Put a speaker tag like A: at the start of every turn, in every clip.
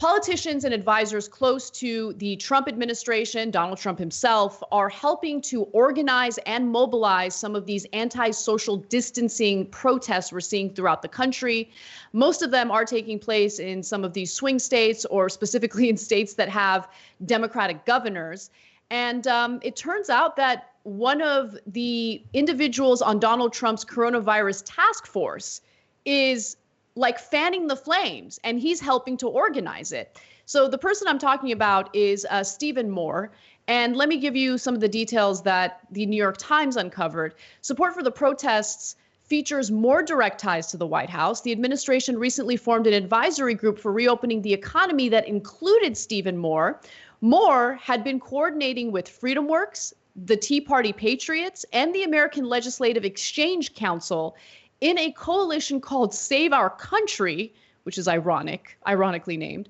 A: Politicians and advisors close to the Trump administration, Donald Trump himself, are helping to organize and mobilize some of these anti-social distancing protests we're seeing throughout the country. Most of them are taking place in some of these swing states, or specifically in states that have Democratic governors. And it turns out that one of the individuals on Donald Trump's coronavirus task force is like fanning the flames, and he's helping to organize it. So the person I'm talking about is Stephen Moore. And let me give you some of the details that the New York Times uncovered. Support for the protests features more direct ties to the White House. The administration recently formed an advisory group for reopening the economy that included Stephen Moore. Moore had been coordinating with FreedomWorks, the Tea Party Patriots, and the American Legislative Exchange Council in a coalition called Save Our Country, which is ironically named,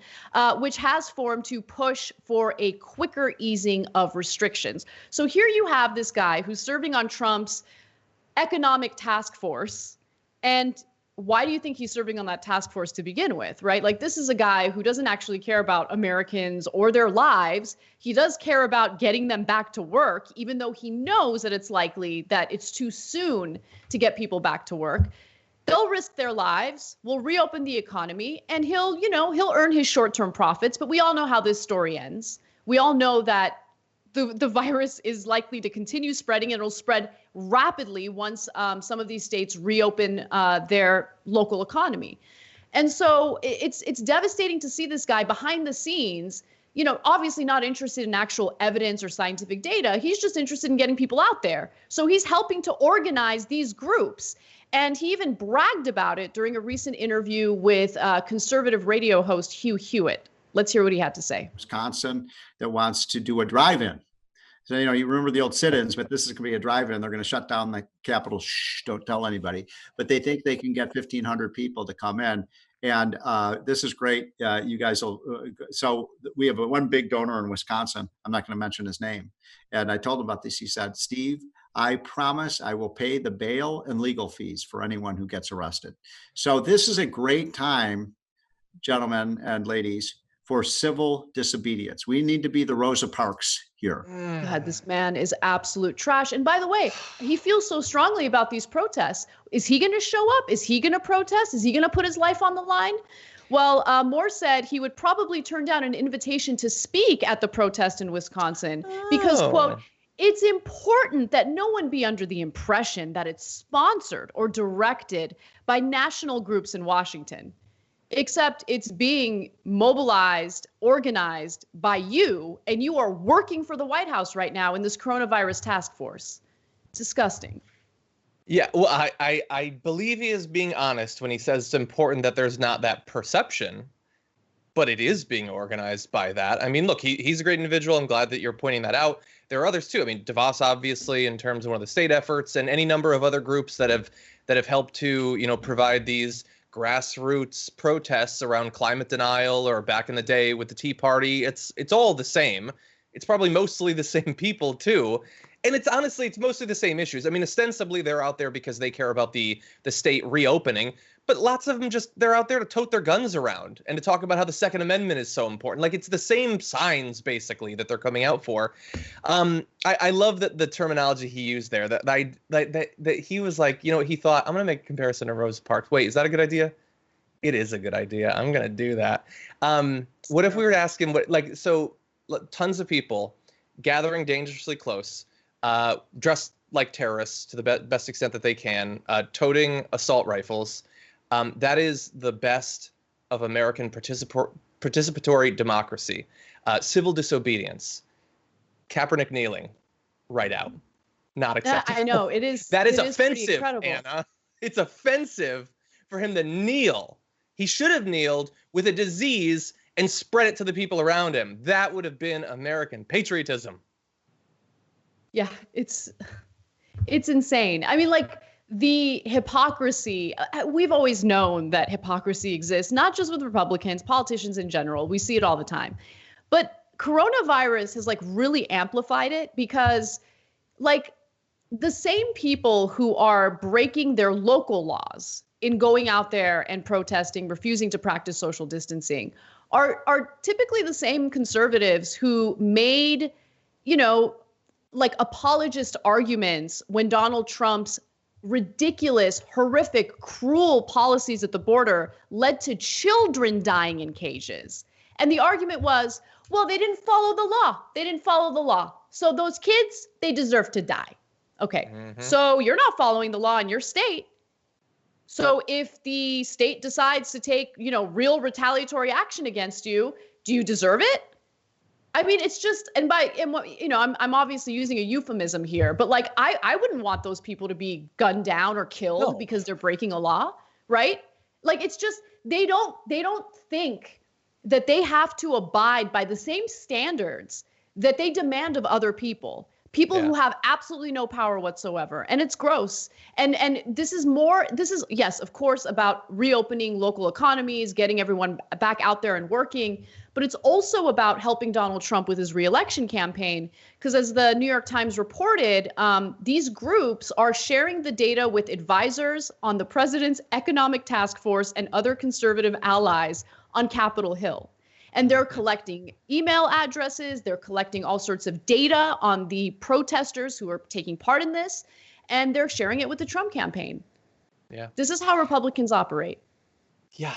A: which has formed to push for a quicker easing of restrictions. So here you have this guy who's serving on Trump's economic task force. And why do you think he's serving on that task force to begin with, right? Like, this is a guy who doesn't actually care about Americans or their lives. He does care about getting them back to work, even though he knows that it's likely that it's too soon to get people back to work. They'll risk their lives. We'll reopen the economy, and he'll earn his short-term profits. But we all know how this story ends. We all know that the virus is likely to continue spreading, and it'll spread rapidly once some of these states reopen their local economy. And so it's devastating to see this guy behind the scenes, obviously not interested in actual evidence or scientific data. He's just interested in getting people out there. So he's helping to organize these groups. And he even bragged about it during a recent interview with conservative radio host Hugh Hewitt. Let's hear what he had to say.
B: Wisconsin that wants to do a drive-in. So, you remember the old sit-ins, but this is going to be a drive-in. They're going to shut down the Capitol. Shh, don't tell anybody. But they think they can get 1,500 people to come in. And this is great. You guys will. So we have one big donor in Wisconsin. I'm not going to mention his name. And I told him about this. He said, Steve, I promise I will pay the bail and legal fees for anyone who gets arrested. So this is a great time, gentlemen and ladies, for civil disobedience. We need to be the Rosa Parks here.
A: God, this man is absolute trash. And by the way, he feels so strongly about these protests. Is he going to show up? Is he going to protest? Is he going to put his life on the line? Well, Moore said he would probably turn down an invitation to speak at the protest in Wisconsin because, quote, it's important that no one be under the impression that it's sponsored or directed by national groups in Washington. Except it's being mobilized, organized by you, and you are working for the White House right now in this coronavirus task force. It's disgusting.
C: Yeah, well, I believe he is being honest when he says it's important that there's not that perception, but it is being organized by that. I mean, look, he's a great individual. I'm glad that you're pointing that out. There are others too. I mean, DeVos, obviously, in terms of one of the state efforts, and any number of other groups that have helped to, provide these grassroots protests around climate denial, or back in the day with the Tea Party. It's all the same. It's probably mostly the same people too. And it's mostly the same issues. I mean, ostensibly they're out there because they care about the state reopening, but lots of them they're out there to tote their guns around and to talk about how the Second Amendment is so important. Like, it's the same signs basically that they're coming out for. I love that the terminology he used there, that he was like, he thought, I'm going to make a comparison to Rosa Parks. Wait, is that a good idea? It is a good idea. I'm going to do that. What if we were to ask him tons of people gathering dangerously close, dressed like terrorists to the best extent that they can, toting assault rifles. That is the best of American participatory democracy. Civil disobedience. Kaepernick kneeling, right out. Not acceptable.
A: I know, it is.
C: That is offensive, Anna. It's offensive for him to kneel. He should have kneeled with a disease and spread it to the people around him. That would have been American patriotism.
A: Yeah, it's insane. I mean, like, the hypocrisy, we've always known that hypocrisy exists, not just with Republicans, politicians in general. We see it all the time. But coronavirus has really amplified it because the same people who are breaking their local laws in going out there and protesting, refusing to practice social distancing, are typically the same conservatives who made, like apologist arguments when Donald Trump's ridiculous, horrific, cruel policies at the border led to children dying in cages. And the argument was, well, they didn't follow the law. They didn't follow the law. So those kids, they deserve to die. Okay, so you're not following the law in your state. So if the state decides to take, real retaliatory action against you, do you deserve it? I mean, it's just, I'm obviously using a euphemism here, but like, I wouldn't want those people to be gunned down or killed because they're breaking a law, right? Like, it's just, they don't think that they have to abide by the same standards that they demand of other people. People who have absolutely no power whatsoever. And it's gross. And this is, yes, of course, about reopening local economies, getting everyone back out there and working. But it's also about helping Donald Trump with his reelection campaign. Because as the New York Times reported, these groups are sharing the data with advisors on the president's economic task force and other conservative allies on Capitol Hill. And they're collecting email addresses. They're collecting all sorts of data on the protesters who are taking part in this. And they're sharing it with the Trump campaign. Yeah. This is how Republicans operate.
C: Yeah.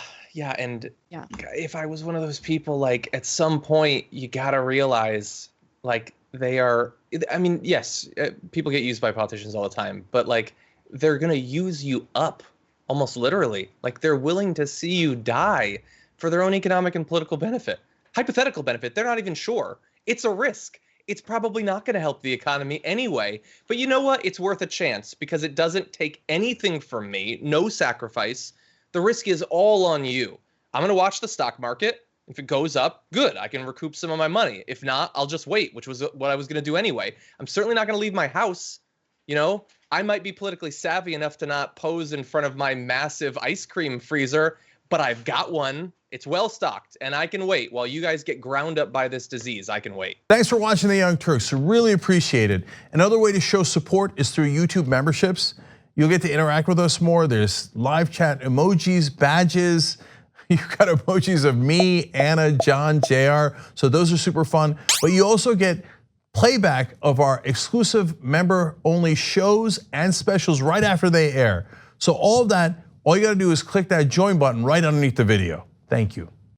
C: And if I was one of those people, like at some point, you got to realize like yes, people get used by politicians all the time, but like they're going to use you up almost literally. Like they're willing to see you die for their own economic and political benefit, hypothetical benefit. They're not even sure. It's a risk. It's probably not going to help the economy anyway. But you know what? It's worth a chance because it doesn't take anything from me, no sacrifice. The risk is all on you. I'm going to watch the stock market. If it goes up, good. I can recoup some of my money. If not, I'll just wait, which was what I was going to do anyway. I'm certainly not going to leave my house. I might be politically savvy enough to not pose in front of my massive ice cream freezer, but I've got one. It's well stocked, and I can wait while you guys get ground up by this disease. I can wait.
D: Thanks for watching The Young Turks. Really appreciate it. Another way to show support is through YouTube memberships. You'll get to interact with us more. There's live chat emojis, badges. You've got emojis of me, Anna, John, JR. So those are super fun. But you also get playback of our exclusive member-only shows and specials right after they air. So all of that, all you gotta do is click that join button right underneath the video. Thank you.